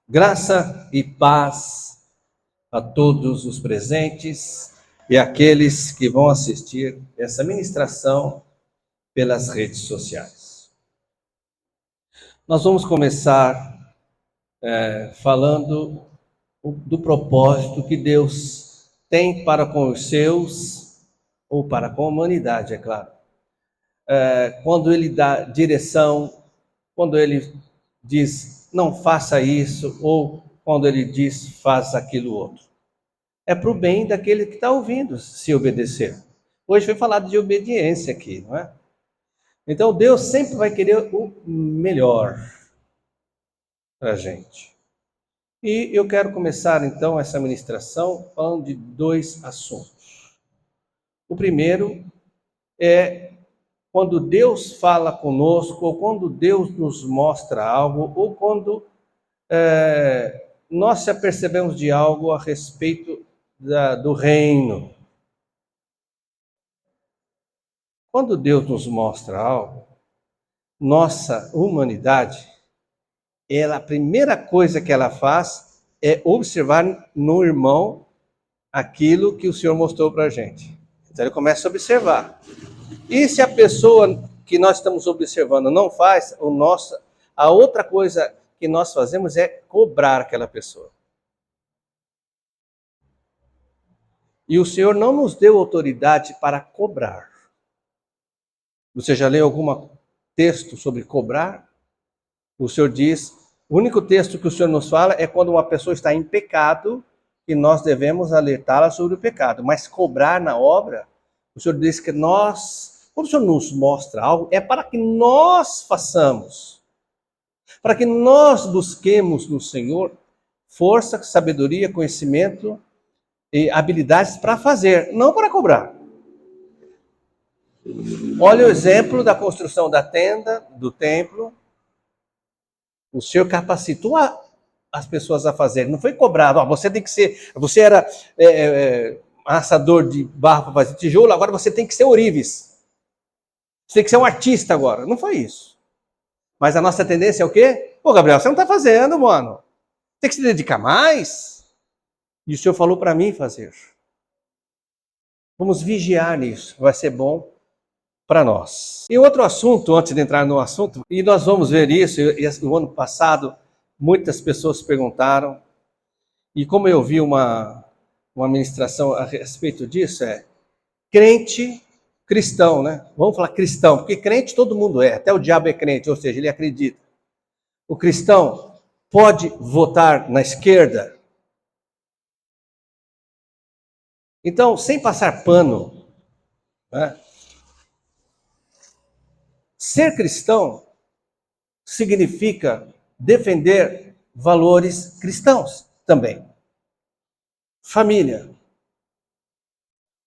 Graça e paz a todos os presentes e àqueles que vão assistir essa ministração pelas redes sociais. Nós vamos começar falando do propósito que Deus tem para com os seus, ou para com a humanidade, é claro. Quando Ele dá direção, quando Ele diz, não faça isso, ou quando Ele diz, faça aquilo outro. É para o bem daquele que está ouvindo, se obedecer. Hoje foi falado de obediência aqui, não é? Então Deus sempre vai querer o melhor para a gente. E eu quero começar então essa ministração falando de dois assuntos. O primeiro é quando Deus fala conosco, ou quando Deus nos mostra algo, ou quando nós se apercebemos de algo a respeito do reino. Quando Deus nos mostra algo, nossa humanidade, a primeira coisa que ela faz é observar no irmão aquilo que o Senhor mostrou para a gente. Então ele começa a observar. E se a pessoa que nós estamos observando não faz, a outra coisa que nós fazemos é cobrar aquela pessoa. E o Senhor não nos deu autoridade para cobrar. Você já leu algum texto sobre cobrar? O Senhor diz, o único texto que o Senhor nos fala é quando uma pessoa está em pecado e nós devemos alertá-la sobre o pecado. Mas cobrar na obra, o Senhor diz que quando o Senhor nos mostra algo, é para que nós façamos. Para que nós busquemos no Senhor força, sabedoria, conhecimento e habilidades para fazer, não para cobrar. Olha o exemplo da construção da tenda, do templo. O Senhor capacitou as pessoas a fazer. Não foi cobrado. Você tem que ser. Você era assador de barro para fazer tijolo, agora você tem que ser ourives. Você tem que ser um artista agora. Não foi isso. Mas a nossa tendência é o quê? Pô, Gabriel, você não está fazendo, mano. Tem que se dedicar mais. E o Senhor falou para mim fazer. Vamos vigiar nisso. Vai ser bom para nós. E outro assunto, antes de entrar no assunto, e nós vamos ver isso, no ano passado, muitas pessoas perguntaram, e como eu vi uma ministração a respeito disso, crente, cristão, né? Vamos falar cristão, porque crente todo mundo é, até o diabo é crente, ou seja, ele acredita. O cristão pode votar na esquerda? Então, sem passar pano, né? Ser cristão significa defender valores cristãos também. Família,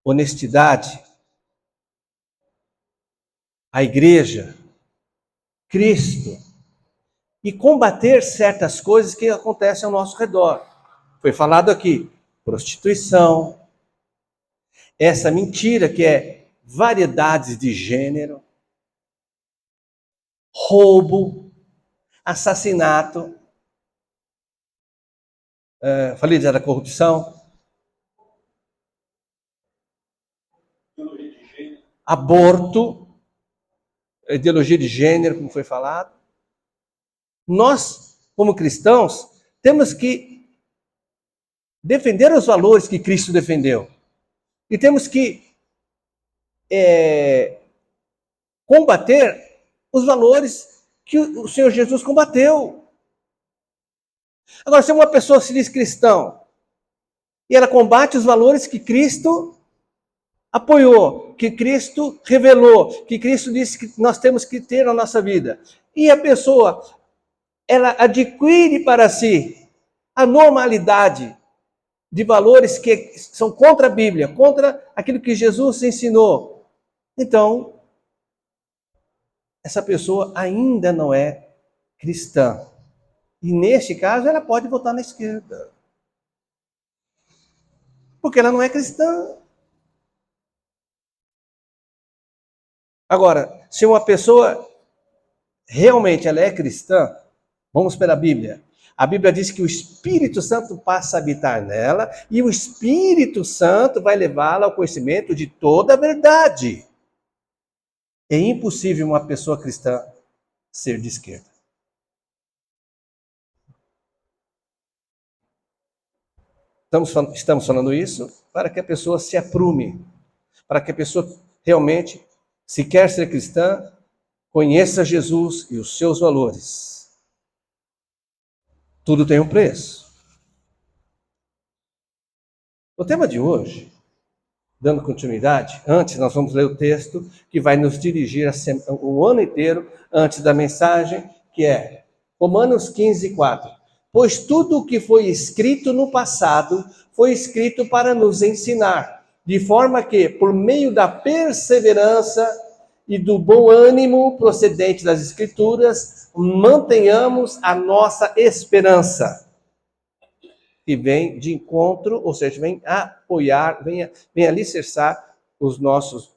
honestidade, a igreja, Cristo, e combater certas coisas que acontecem ao nosso redor. Foi falado aqui, prostituição, essa mentira que é variedades de gênero, roubo, assassinato, falei da corrupção, aborto, ideologia de gênero, como foi falado. Nós, como cristãos, temos que defender os valores que Cristo defendeu. E temos que combater os valores que o Senhor Jesus combateu. Agora, se uma pessoa se diz cristão e ela combate os valores que Cristo apoiou, que Cristo revelou, que Cristo disse que nós temos que ter na nossa vida, e a pessoa, ela adquire para si a normalidade de valores que são contra a Bíblia, contra aquilo que Jesus ensinou, então essa pessoa ainda não é cristã. E neste caso, ela pode votar na esquerda. Porque ela não é cristã. Agora, se uma pessoa realmente ela é cristã, vamos pela Bíblia. A Bíblia diz que o Espírito Santo passa a habitar nela e o Espírito Santo vai levá-la ao conhecimento de toda a verdade. É impossível uma pessoa cristã ser de esquerda. Estamos falando isso para que a pessoa se aprume, para que a pessoa realmente, se quer ser cristã, conheça Jesus e os seus valores. Tudo tem um preço. O tema de hoje, dando continuidade, antes nós vamos ler o texto que vai nos dirigir o ano inteiro antes da mensagem, que é Romanos 15, 4. Pois tudo o que foi escrito no passado foi escrito para nos ensinar, de forma que, por meio da perseverança e do bom ânimo procedente das Escrituras, mantenhamos a nossa esperança. Que vem de encontro, ou seja, vem apoiar, vem alicerçar os nossos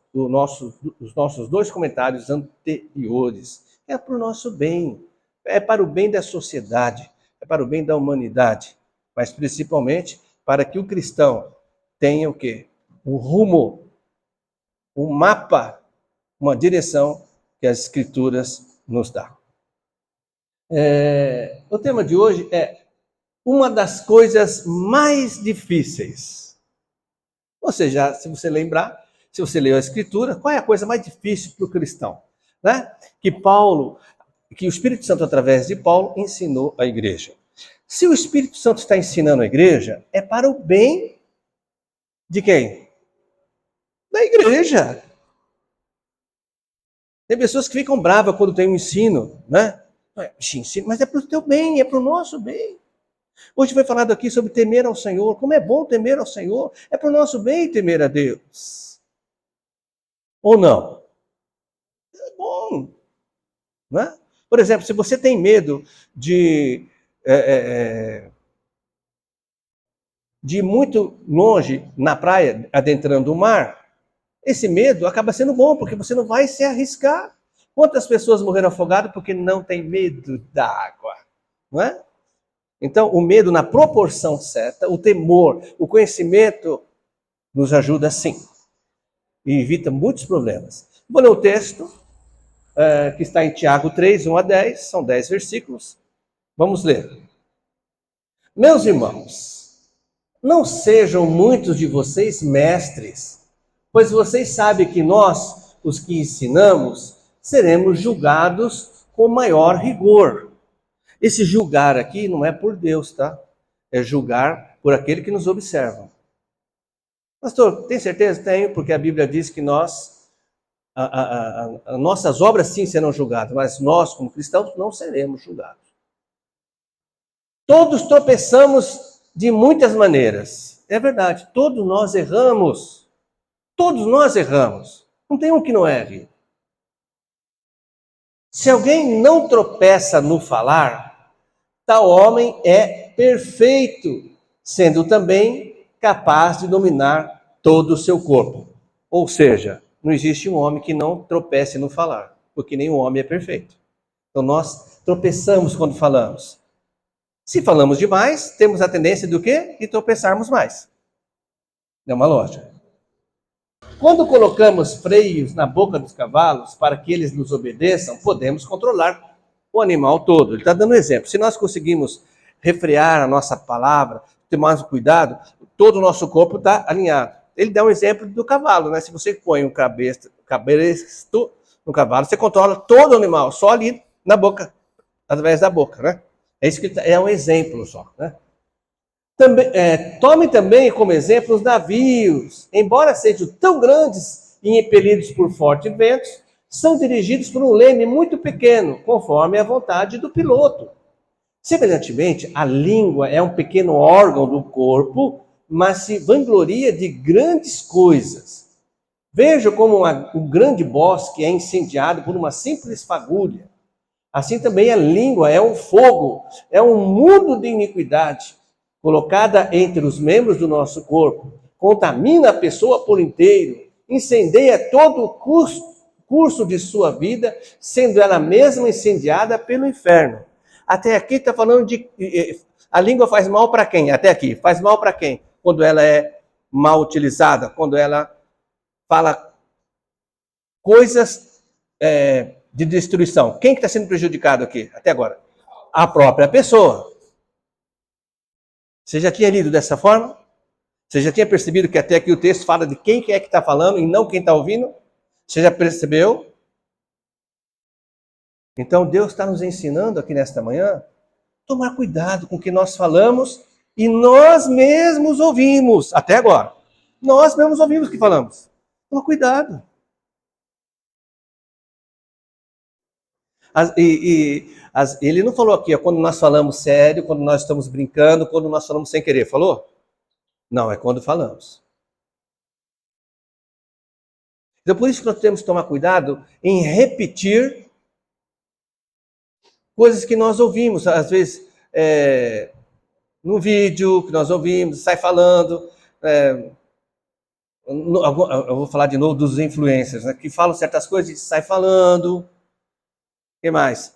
dois comentários anteriores. É para o nosso bem, é para o bem da sociedade, é para o bem da humanidade, mas principalmente para que o cristão tenha o quê? Um rumo, um mapa, uma direção que as Escrituras nos dão. O tema de hoje é uma das coisas mais difíceis. Ou seja, se você lembrar, se você leu a Escritura, qual é a coisa mais difícil para o cristão? Né? Que o Espírito Santo, através de Paulo, ensinou à igreja. Se o Espírito Santo está ensinando a igreja, é para o bem de quem? Da igreja. Tem pessoas que ficam bravas quando tem um ensino, né? Mas é para o teu bem, é para o nosso bem. Hoje foi falado aqui sobre temer ao Senhor. Como é bom temer ao Senhor. É para o nosso bem temer a Deus. Ou não? É bom. Né? Por exemplo, se você tem medo de ir muito longe na praia, adentrando o mar, esse medo acaba sendo bom, porque você não vai se arriscar. Quantas pessoas morreram afogadas porque não tem medo da água? Não é? Então, o medo na proporção certa, o temor, o conhecimento nos ajuda sim. E evita muitos problemas. Vou ler o texto que está em Tiago 3, 1 a 10. São 10 versículos. Vamos ler. Meus irmãos, não sejam muitos de vocês mestres, pois vocês sabem que nós, os que ensinamos, seremos julgados com maior rigor. Esse julgar aqui não é por Deus, tá? É julgar por aquele que nos observa. Pastor, tem certeza? Tenho, porque a Bíblia diz que nossas obras sim serão julgadas, mas nós, como cristãos, não seremos julgados. Todos tropeçamos de muitas maneiras. É verdade, todos nós erramos. Todos nós erramos. Não tem um que não erre. Se alguém não tropeça no falar, tal homem é perfeito, sendo também capaz de dominar todo o seu corpo. Ou seja, não existe um homem que não tropece no falar, porque nenhum homem é perfeito. Então nós tropeçamos quando falamos. Se falamos demais, temos a tendência do quê? De tropeçarmos mais. É uma lógica. Quando colocamos freios na boca dos cavalos para que eles nos obedeçam, podemos controlar o animal todo. Ele está dando um exemplo. Se nós conseguimos refrear a nossa palavra, ter mais cuidado, todo o nosso corpo está alinhado. Ele dá um exemplo do cavalo, né? Se você põe um cabresto no cavalo, você controla todo o animal, só ali na boca, através da boca, né? É isso que é um exemplo só, né? Tome também como exemplo os navios. Embora sejam tão grandes e impelidos por fortes ventos, são dirigidos por um leme muito pequeno, conforme a vontade do piloto. Semelhantemente, a língua é um pequeno órgão do corpo, mas se vangloria de grandes coisas. Veja como um grande bosque é incendiado por uma simples fagulha. Assim também a língua é um fogo, é um mundo de iniquidade, colocada entre os membros do nosso corpo, contamina a pessoa por inteiro, incendeia todo o curso de sua vida, sendo ela mesma incendiada pelo inferno. Até aqui está falando de... A língua faz mal para quem? Até aqui. Faz mal para quem? Quando ela é mal utilizada, quando ela fala coisas de destruição. Quem que está sendo prejudicado aqui, até agora? A própria pessoa. Você já tinha lido dessa forma? Você já tinha percebido que até aqui o texto fala de quem é que está falando e não quem está ouvindo? Você já percebeu? Então Deus está nos ensinando aqui nesta manhã tomar cuidado com o que nós falamos e nós mesmos ouvimos, até agora. Nós mesmos ouvimos o que falamos. Toma cuidado. Ele não falou aqui, quando nós falamos sério, quando nós estamos brincando, quando nós falamos sem querer, falou? Não, é quando falamos. Então, por isso que nós temos que tomar cuidado em repetir coisas que nós ouvimos, às vezes, no vídeo que nós ouvimos, sai falando. Eu vou falar de novo dos influencers, né, que falam certas coisas e sai falando. O que mais?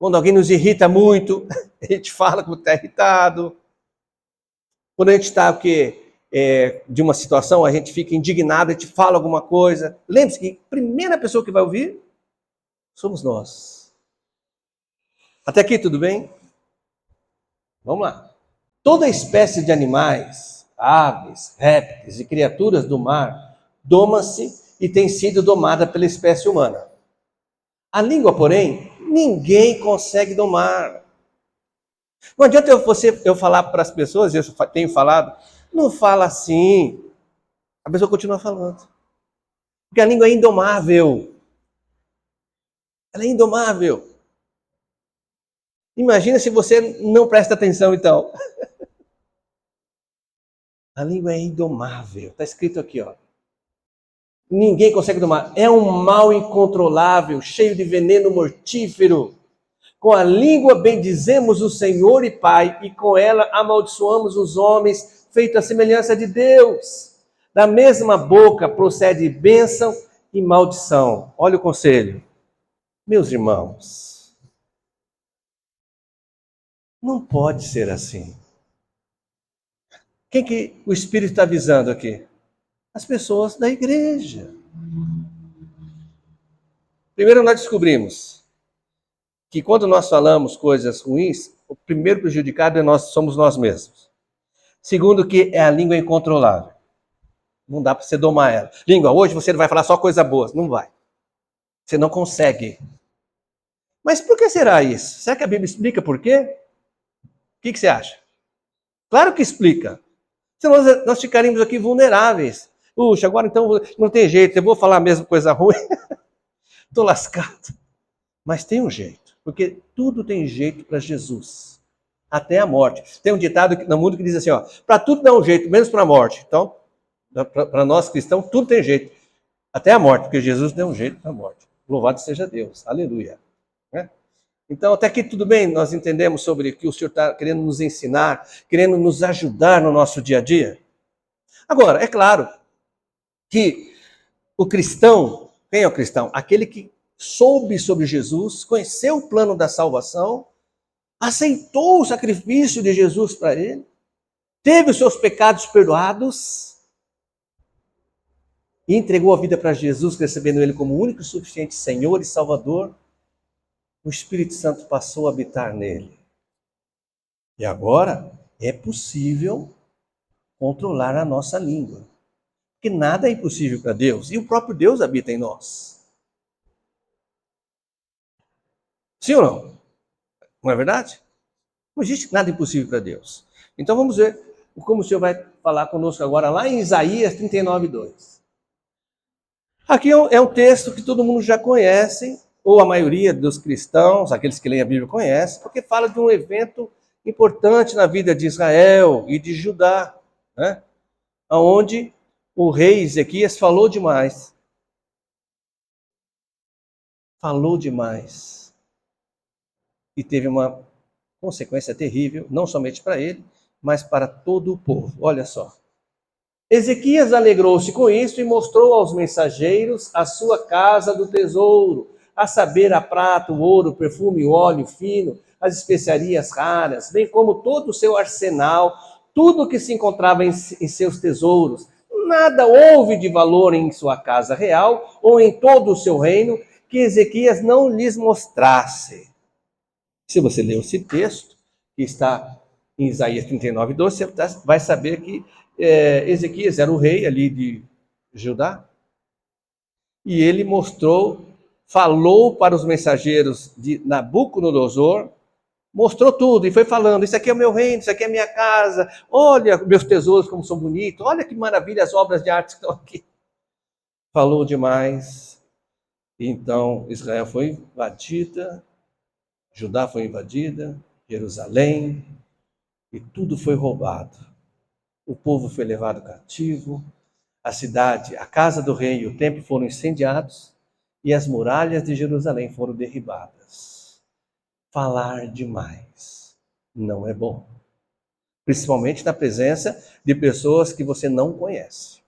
Quando alguém nos irrita muito, a gente fala como está irritado. Quando a gente está de uma situação, a gente fica indignado, a gente fala alguma coisa. Lembre-se que a primeira pessoa que vai ouvir somos nós. Até aqui tudo bem? Vamos lá. Toda espécie de animais, aves, répteis e criaturas do mar doma-se e tem sido domada pela espécie humana. A língua, porém, ninguém consegue domar. Não adianta eu falar para as pessoas, eu tenho falado, não fala assim. A pessoa continua falando. Porque a língua é indomável. Ela é indomável. Imagina se você não presta atenção, então. A língua é indomável. Está escrito aqui, ó. Ninguém consegue domar. É um mal incontrolável, cheio de veneno mortífero. Com a língua bendizemos o Senhor e Pai, e com ela amaldiçoamos os homens, feito à semelhança de Deus. Da mesma boca procede bênção e maldição. Olha o conselho. Meus irmãos, não pode ser assim. Quem que o Espírito está avisando aqui? As pessoas da igreja. Primeiro nós descobrimos que quando nós falamos coisas ruins, o primeiro prejudicado somos nós mesmos. Segundo, que é a língua incontrolável. Não dá para você domar ela. Língua, hoje você vai falar só coisa boa. Não vai. Você não consegue. Mas por que será isso? Será que a Bíblia explica por quê? O que você acha? Claro que explica. Senão nós ficaríamos aqui vulneráveis. Puxa, agora então não tem jeito, eu vou falar mesmo coisa ruim. Estou lascado. Mas tem um jeito, porque tudo tem jeito para Jesus. Até a morte. Tem um ditado no mundo que diz assim, para tudo dá um jeito, menos para a morte. Então, para nós cristãos, tudo tem jeito. Até a morte, porque Jesus deu um jeito para a morte. Louvado seja Deus. Aleluia. Então, até aqui tudo bem, nós entendemos sobre o que o Senhor está querendo nos ensinar, querendo nos ajudar no nosso dia a dia. Agora, é claro que o cristão, quem é o cristão? Aquele que soube sobre Jesus, conheceu o plano da salvação, aceitou o sacrifício de Jesus para ele, teve os seus pecados perdoados e entregou a vida para Jesus, recebendo ele como único e suficiente Senhor e Salvador. O Espírito Santo passou a habitar nele. E agora é possível controlar a nossa língua. Porque nada é impossível para Deus. E o próprio Deus habita em nós. Sim ou não? Não é verdade? Não existe nada impossível para Deus. Então vamos ver como o Senhor vai falar conosco agora lá em Isaías 39:2. Aqui é um texto que todo mundo já conhece, ou a maioria dos cristãos, aqueles que leem a Bíblia, conhecem, porque fala de um evento importante na vida de Israel e de Judá, né? Onde o rei Ezequias falou demais. Falou demais. E teve uma consequência terrível, não somente para ele, mas para todo o povo. Olha só. Ezequias alegrou-se com isso e mostrou aos mensageiros a sua casa do tesouro, a saber, a prata, o ouro, o perfume, o óleo fino, as especiarias raras, bem como todo o seu arsenal, tudo que se encontrava em seus tesouros. Nada houve de valor em sua casa real ou em todo o seu reino que Ezequias não lhes mostrasse. Se você ler esse texto, que está em Isaías 39:12, você vai saber que Ezequias era o rei ali de Judá. E ele falou para os mensageiros de Nabucodonosor, mostrou tudo e foi falando: isso aqui é o meu reino, isso aqui é a minha casa, olha meus tesouros como são bonitos, olha que maravilha as obras de arte que estão aqui. Falou demais. Então Israel foi invadida, Judá foi invadida, Jerusalém, e tudo foi roubado. O povo foi levado cativo, a cidade, a casa do rei e o templo foram incendiados e as muralhas de Jerusalém foram derribadas. Falar demais não é bom, principalmente na presença de pessoas que você não conhece.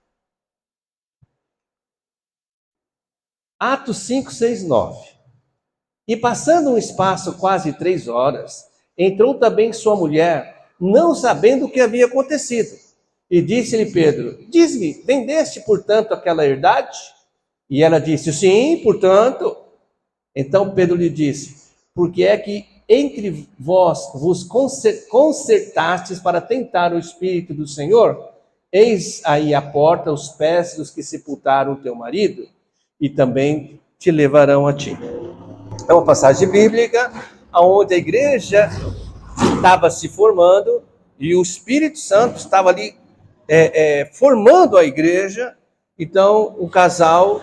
Atos 5, 6, 9. E passando um espaço quase 3 horas, entrou também sua mulher, não sabendo o que havia acontecido. E disse-lhe Pedro: diz-me, vendeste, portanto, aquela herdade? E ela disse: sim, portanto. Então Pedro lhe disse: porque é que entre vós vos concertastes para tentar o Espírito do Senhor? Eis aí à porta os pés dos que sepultaram o teu marido, e também te levarão a ti. É uma passagem bíblica onde a igreja estava se formando e o Espírito Santo estava ali formando a igreja. Então o casal, o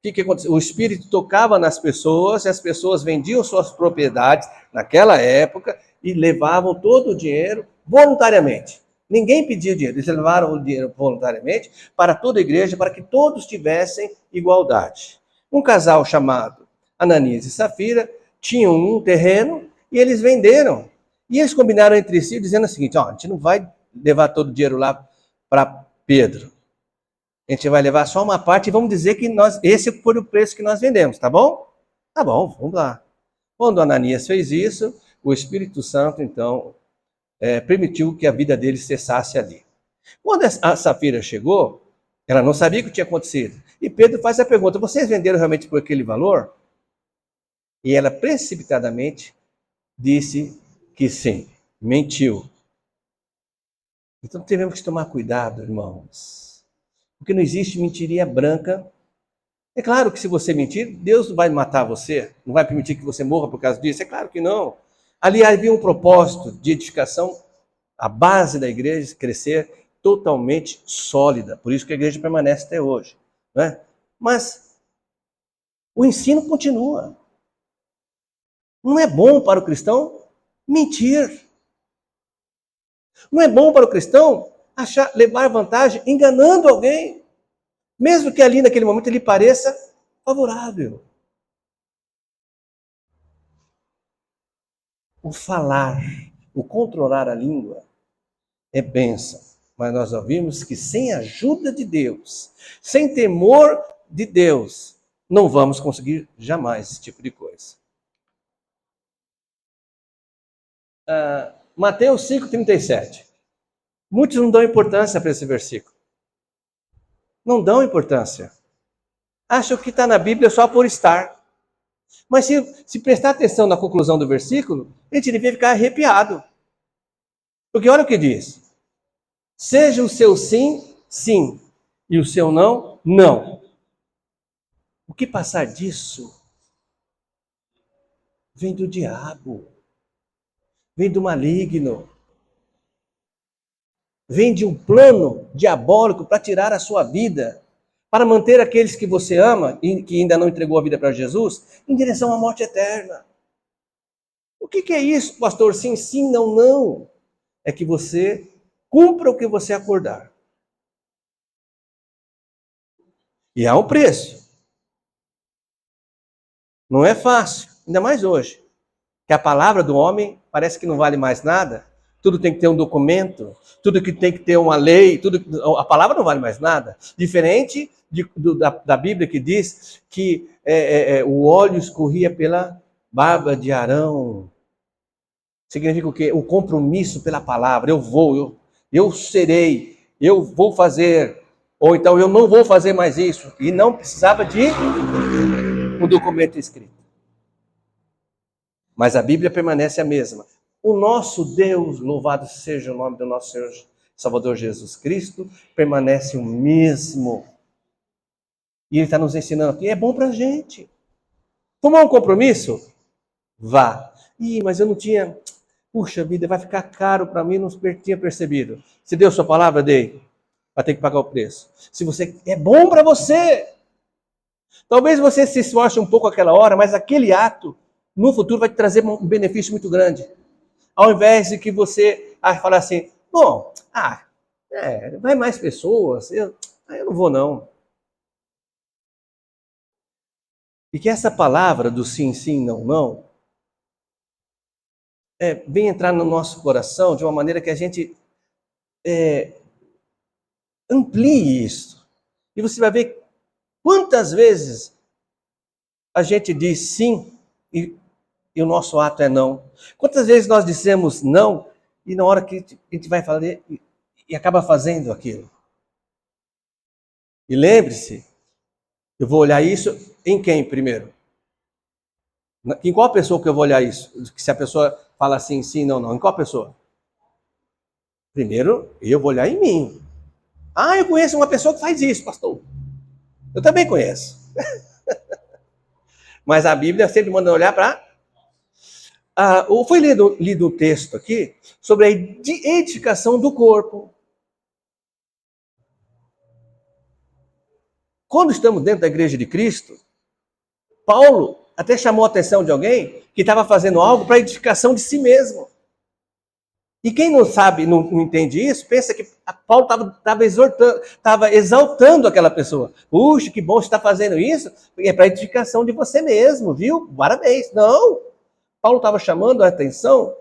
que aconteceu? O Espírito tocava nas pessoas e as pessoas vendiam suas propriedades naquela época e levavam todo o dinheiro voluntariamente. Ninguém pediu dinheiro, eles levaram o dinheiro voluntariamente para toda a igreja, para que todos tivessem igualdade. Um casal chamado Ananias e Safira tinham um terreno e eles venderam. E eles combinaram entre si, dizendo o seguinte: a gente não vai levar todo o dinheiro lá para Pedro. A gente vai levar só uma parte e vamos dizer que esse foi o preço que nós vendemos, tá bom? Tá bom, vamos lá. Quando Ananias fez isso, o Espírito Santo, então, permitiu que a vida dele cessasse ali. Quando a Safira chegou, ela não sabia o que tinha acontecido. E Pedro faz a pergunta: vocês venderam realmente por aquele valor? E ela precipitadamente disse que sim, mentiu. Então tivemos que tomar cuidado, irmãos, porque não existe mentiria branca. É claro que se você mentir, Deus não vai matar você, não vai permitir que você morra por causa disso, é claro que não. Ali havia um propósito de edificação, a base da igreja crescer totalmente sólida, por isso que a igreja permanece até hoje, né? Mas o ensino continua. Não é bom para o cristão mentir. Não é bom para o cristão levar vantagem enganando alguém, mesmo que ali naquele momento ele pareça favorável. O falar, o controlar a língua é bênção, mas nós ouvimos que sem a ajuda de Deus, sem temor de Deus, não vamos conseguir jamais esse tipo de coisa. Mateus 5,37. Muitos não dão importância para esse versículo. Não dão importância. Acham que está na Bíblia só por estar. Mas se prestar atenção na conclusão do versículo, a gente devia ficar arrepiado. Porque olha o que diz: seja o seu sim, sim, e o seu não, não. O que passar disso vem do diabo, vem do maligno, vem de um plano diabólico para tirar a sua vida, para manter aqueles que você ama e que ainda não entregou a vida para Jesus em direção à morte eterna. O que é isso, pastor? Sim, sim, não, não. É que você cumpra o que você acordar. E há um preço. Não é fácil, ainda mais hoje, que a palavra do homem parece que não vale mais nada. Tudo tem que ter um documento, tudo que tem que ter uma lei, a palavra não vale mais nada. Diferente da Bíblia que diz que o óleo escorria pela Barba de Arão significa o quê? O compromisso pela palavra. Eu serei, eu vou fazer, ou então eu não vou fazer mais isso. E não precisava de um documento escrito. Mas a Bíblia permanece a mesma. O nosso Deus, louvado seja o nome do nosso Senhor Salvador Jesus Cristo, permanece o mesmo. E Ele está nos ensinando aqui. É bom para a gente. Tomar um compromisso? Vá. Mas eu não tinha... Puxa vida, vai ficar caro para mim, não tinha percebido. Se deu sua palavra, dei. Vai ter que pagar o preço. Se você... É bom para você. Talvez você se esforce um pouco aquela hora, mas aquele ato, no futuro, vai te trazer um benefício muito grande. Ao invés de que você falar assim, bom, vai mais pessoas, eu não vou não. E que essa palavra do sim, sim, não, não, vem entrar no nosso coração de uma maneira que a gente amplie isso. E você vai ver quantas vezes a gente diz sim e o nosso ato é não. Quantas vezes nós dissemos não e na hora que a gente vai fazer e acaba fazendo aquilo. E lembre-se, eu vou olhar isso em quem primeiro? Em qual pessoa que eu vou olhar isso? Se a pessoa fala assim, sim, não, não. Em qual pessoa? Primeiro, eu vou olhar em mim. Eu conheço uma pessoa que faz isso, pastor. Eu também conheço. Mas a Bíblia sempre manda olhar para... foi lido um texto aqui sobre a edificação do corpo. Quando estamos dentro da igreja de Cristo, Paulo até chamou a atenção de alguém que estava fazendo algo para a edificação de si mesmo. E quem não sabe, não entende isso, pensa que Paulo estava exaltando aquela pessoa. Puxa, que bom você está fazendo isso, é para a edificação de você mesmo, viu? Parabéns. Não! Paulo estava chamando a atenção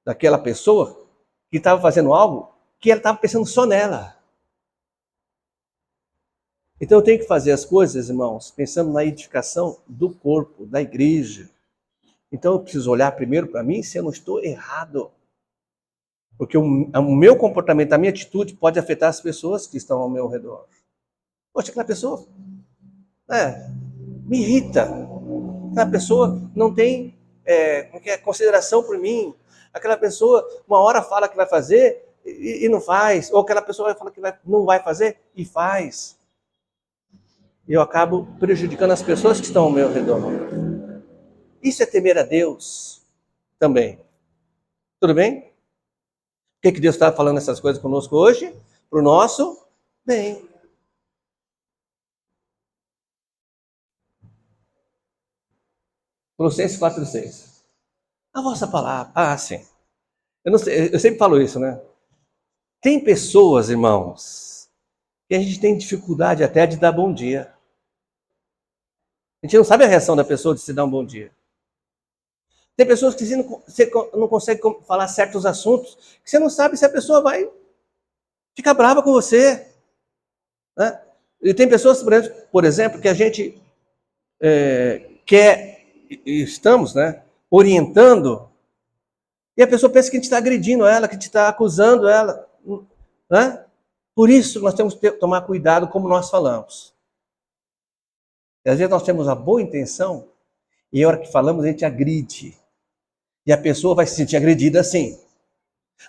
daquela pessoa que estava fazendo algo que ela estava pensando só nela. Então eu tenho que fazer as coisas, irmãos, pensando na edificação do corpo, da igreja. Então eu preciso olhar primeiro para mim se eu não estou errado. Porque o meu comportamento, a minha atitude pode afetar as pessoas que estão ao meu redor. Poxa, aquela pessoa me irrita. Aquela pessoa não tem consideração por mim. Aquela pessoa, uma hora fala que vai fazer e não faz. Ou aquela pessoa fala que não vai fazer e faz. Eu acabo prejudicando as pessoas que estão ao meu redor. Isso é temer a Deus também. Tudo bem? Por que Deus está falando essas coisas conosco hoje? Para o nosso bem. Colossenses 4,6. A vossa palavra. Sim. Eu sempre falo isso, né? Tem pessoas, irmãos, que a gente tem dificuldade até de dar bom dia. A gente não sabe a reação da pessoa de se dar um bom dia. Tem pessoas que você não consegue falar certos assuntos, que você não sabe se a pessoa vai ficar brava com você. Né? E tem pessoas, por exemplo, que a gente estamos orientando, e a pessoa pensa que a gente está agredindo ela, que a gente está acusando ela. Né? Por isso nós temos que tomar cuidado como nós falamos. E às vezes nós temos a boa intenção, e a hora que falamos a gente agride. E a pessoa vai se sentir agredida assim.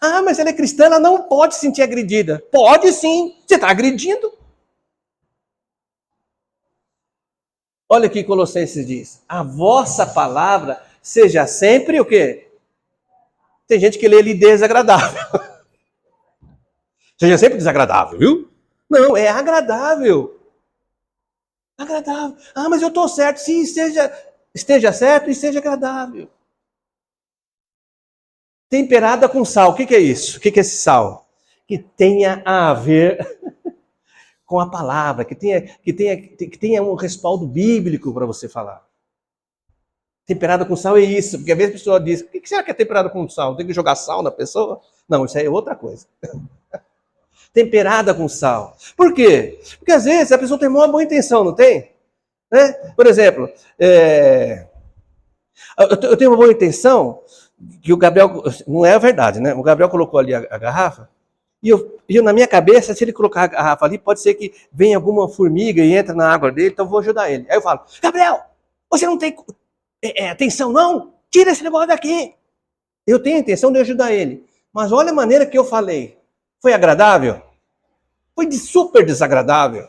Mas ela é cristã, ela não pode se sentir agredida. Pode sim, você está agredindo. Olha o que Colossenses diz. A vossa palavra seja sempre o quê? Tem gente que lê ali desagradável. Seja sempre desagradável, viu? Não, é agradável. Agradável. Mas eu estou certo. Sim, esteja certo e seja agradável. Temperada com sal. O que é isso? O que é esse sal? Que tenha a ver com a palavra, que tenha um respaldo bíblico para você falar. Temperada com sal é isso, porque às vezes a pessoa diz, o que será que é temperada com sal? Tem que jogar sal na pessoa? Não, isso aí é outra coisa. Temperada com sal. Por quê? Porque às vezes a pessoa tem uma boa intenção, não tem? Né? Por exemplo, Eu tenho uma boa intenção, que o Gabriel, não é a verdade, né? O Gabriel colocou ali a garrafa, e eu, na minha cabeça, se ele colocar a garrafa ali, pode ser que venha alguma formiga e entre na água dele, então eu vou ajudar ele. Aí eu falo, Gabriel, você não tem atenção, não? Tira esse negócio daqui. Eu tenho a intenção de ajudar ele. Mas olha a maneira que eu falei. Foi agradável? Foi super desagradável.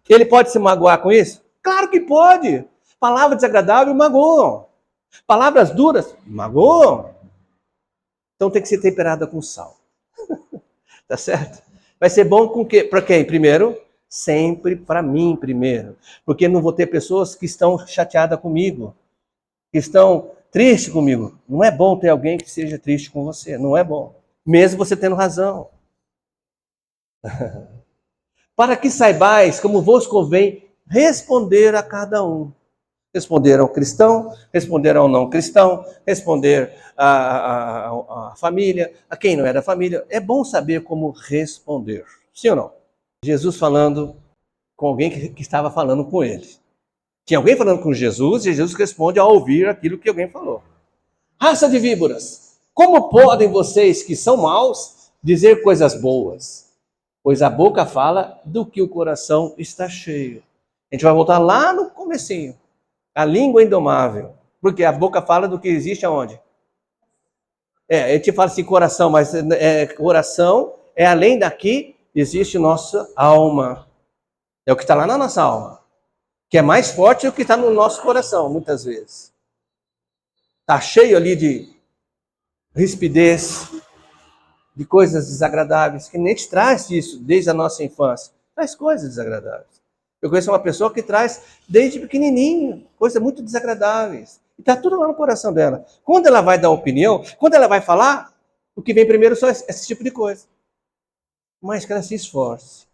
Ele pode se magoar com isso? Claro que pode. Palavras desagradáveis magoam. Palavras duras magoam. Então tem que ser temperada com sal. Tá certo? Vai ser bom com quê? Para quem? Primeiro, sempre para mim primeiro. Porque não vou ter pessoas que estão chateadas comigo, que estão tristes comigo. Não é bom ter alguém que seja triste com você. Não é bom. Mesmo você tendo razão. Para que saibais como vos convém responder a cada um. Responder ao cristão, responder ao não cristão, responder à família, a quem não é da família. É bom saber como responder. Sim ou não? Jesus falando com alguém que estava falando com ele. Tinha alguém falando com Jesus e Jesus responde ao ouvir aquilo que alguém falou. Raça de víboras, como podem vocês que são maus dizer coisas boas? Pois a boca fala do que o coração está cheio. A gente vai voltar lá no comecinho. A língua indomável. Porque a boca fala do que existe aonde? A gente fala assim coração, mas coração é além daqui, existe nossa alma. É o que está lá na nossa alma. Que é mais forte do que está no nosso coração, muitas vezes. Está cheio ali de rispidez, de coisas desagradáveis, que nem te traz isso desde a nossa infância. Traz coisas desagradáveis. Eu conheço uma pessoa que traz desde pequenininho coisas muito desagradáveis. E está tudo lá no coração dela. Quando ela vai dar opinião, quando ela vai falar, o que vem primeiro só é esse tipo de coisa. Mas que ela se esforce.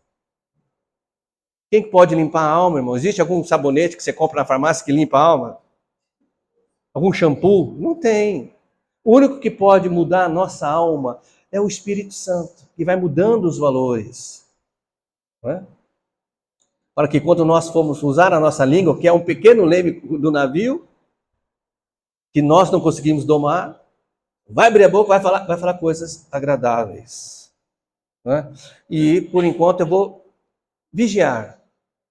Quem pode limpar a alma, irmão? Existe algum sabonete que você compra na farmácia que limpa a alma? Algum shampoo? Não tem. O único que pode mudar a nossa alma é o Espírito Santo, que vai mudando os valores. Não é? Para que quando nós formos usar a nossa língua, que é um pequeno leme do navio, que nós não conseguimos domar, vai abrir a boca, vai falar coisas agradáveis. Não é? E, por enquanto, eu vou vigiar.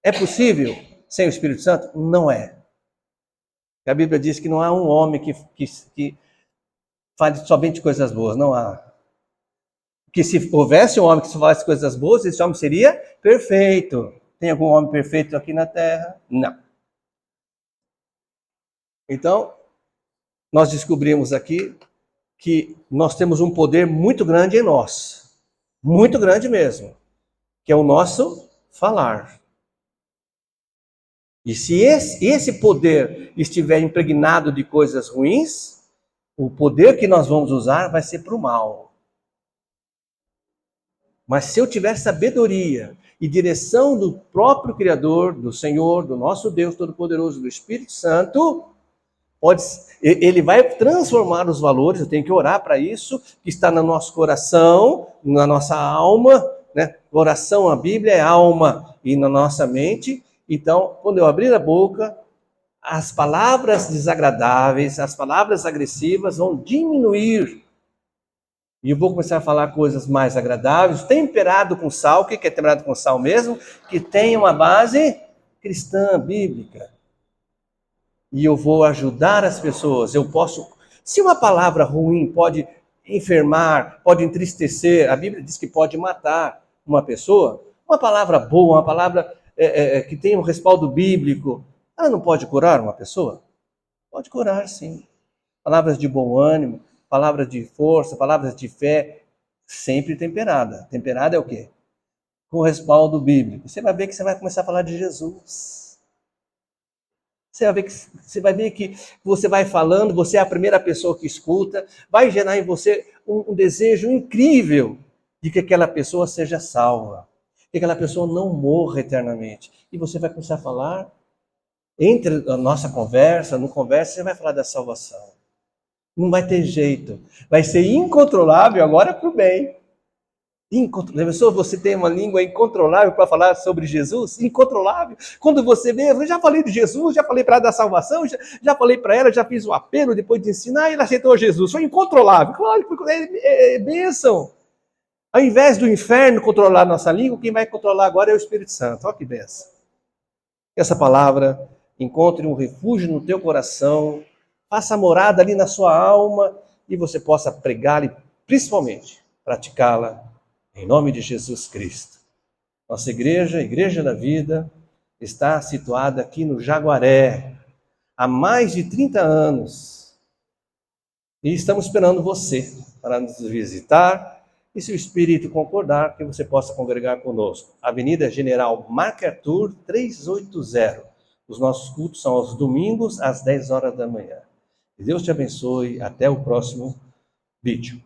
É possível sem o Espírito Santo? Não é. A Bíblia diz que não há um homem que fale somente coisas boas. Não há. Que se houvesse um homem que só falasse coisas boas, esse homem seria perfeito. Tem algum homem perfeito aqui na Terra? Não. Então, nós descobrimos aqui que nós temos um poder muito grande em nós. Muito grande mesmo. Que é o nosso falar. E se esse poder estiver impregnado de coisas ruins, o poder que nós vamos usar vai ser para o mal. Mas se eu tiver sabedoria e direção do próprio Criador, do Senhor, do nosso Deus Todo-Poderoso, do Espírito Santo, ele vai transformar os valores, eu tenho que orar para isso, que está no nosso coração, na nossa alma, né? Oração, a Bíblia é alma e na nossa mente. Então, quando eu abrir a boca, as palavras desagradáveis, as palavras agressivas vão diminuir. E eu vou começar a falar coisas mais agradáveis, temperado com sal. O que é temperado com sal mesmo? Que tem uma base cristã, bíblica. E eu vou ajudar as pessoas. Eu posso... Se uma palavra ruim pode enfermar, pode entristecer, a Bíblia diz que pode matar uma pessoa, uma palavra boa, uma palavra que tem um respaldo bíblico, ela não pode curar uma pessoa? Pode curar, sim. Palavras de bom ânimo, palavras de força, palavras de fé, sempre temperada. Temperada é o quê? Com respaldo bíblico. Você vai ver que você vai começar a falar de Jesus. Você vai ver que você vai falando, você é a primeira pessoa que escuta, vai gerar em você um desejo incrível de que aquela pessoa seja salva, que aquela pessoa não morra eternamente. E você vai começar a falar, entre a nossa conversa, no conversa, você vai falar da salvação. Não vai ter jeito. Vai ser incontrolável agora para o bem. Pessoa, você tem uma língua incontrolável para falar sobre Jesus? Incontrolável. Quando você vê, eu já falei de Jesus, já falei para ela da salvação, já falei para ela, já fiz o apelo depois de ensinar, e ela aceitou Jesus. Foi incontrolável. Claro, é bênção. Ao invés do inferno controlar a nossa língua, quem vai controlar agora é o Espírito Santo. Olha que bênção. Que essa palavra encontre um refúgio no teu coração, faça morada ali na sua alma e você possa pregá-la e, principalmente, praticá-la em nome de Jesus Cristo. Nossa igreja, a Igreja da Vida, está situada aqui no Jaguaré há mais de 30 anos. E estamos esperando você para nos visitar e, se o Espírito concordar, que você possa congregar conosco. Avenida General MacArthur 380. Os nossos cultos são aos domingos, às 10 horas da manhã. Que Deus te abençoe. Até o próximo vídeo.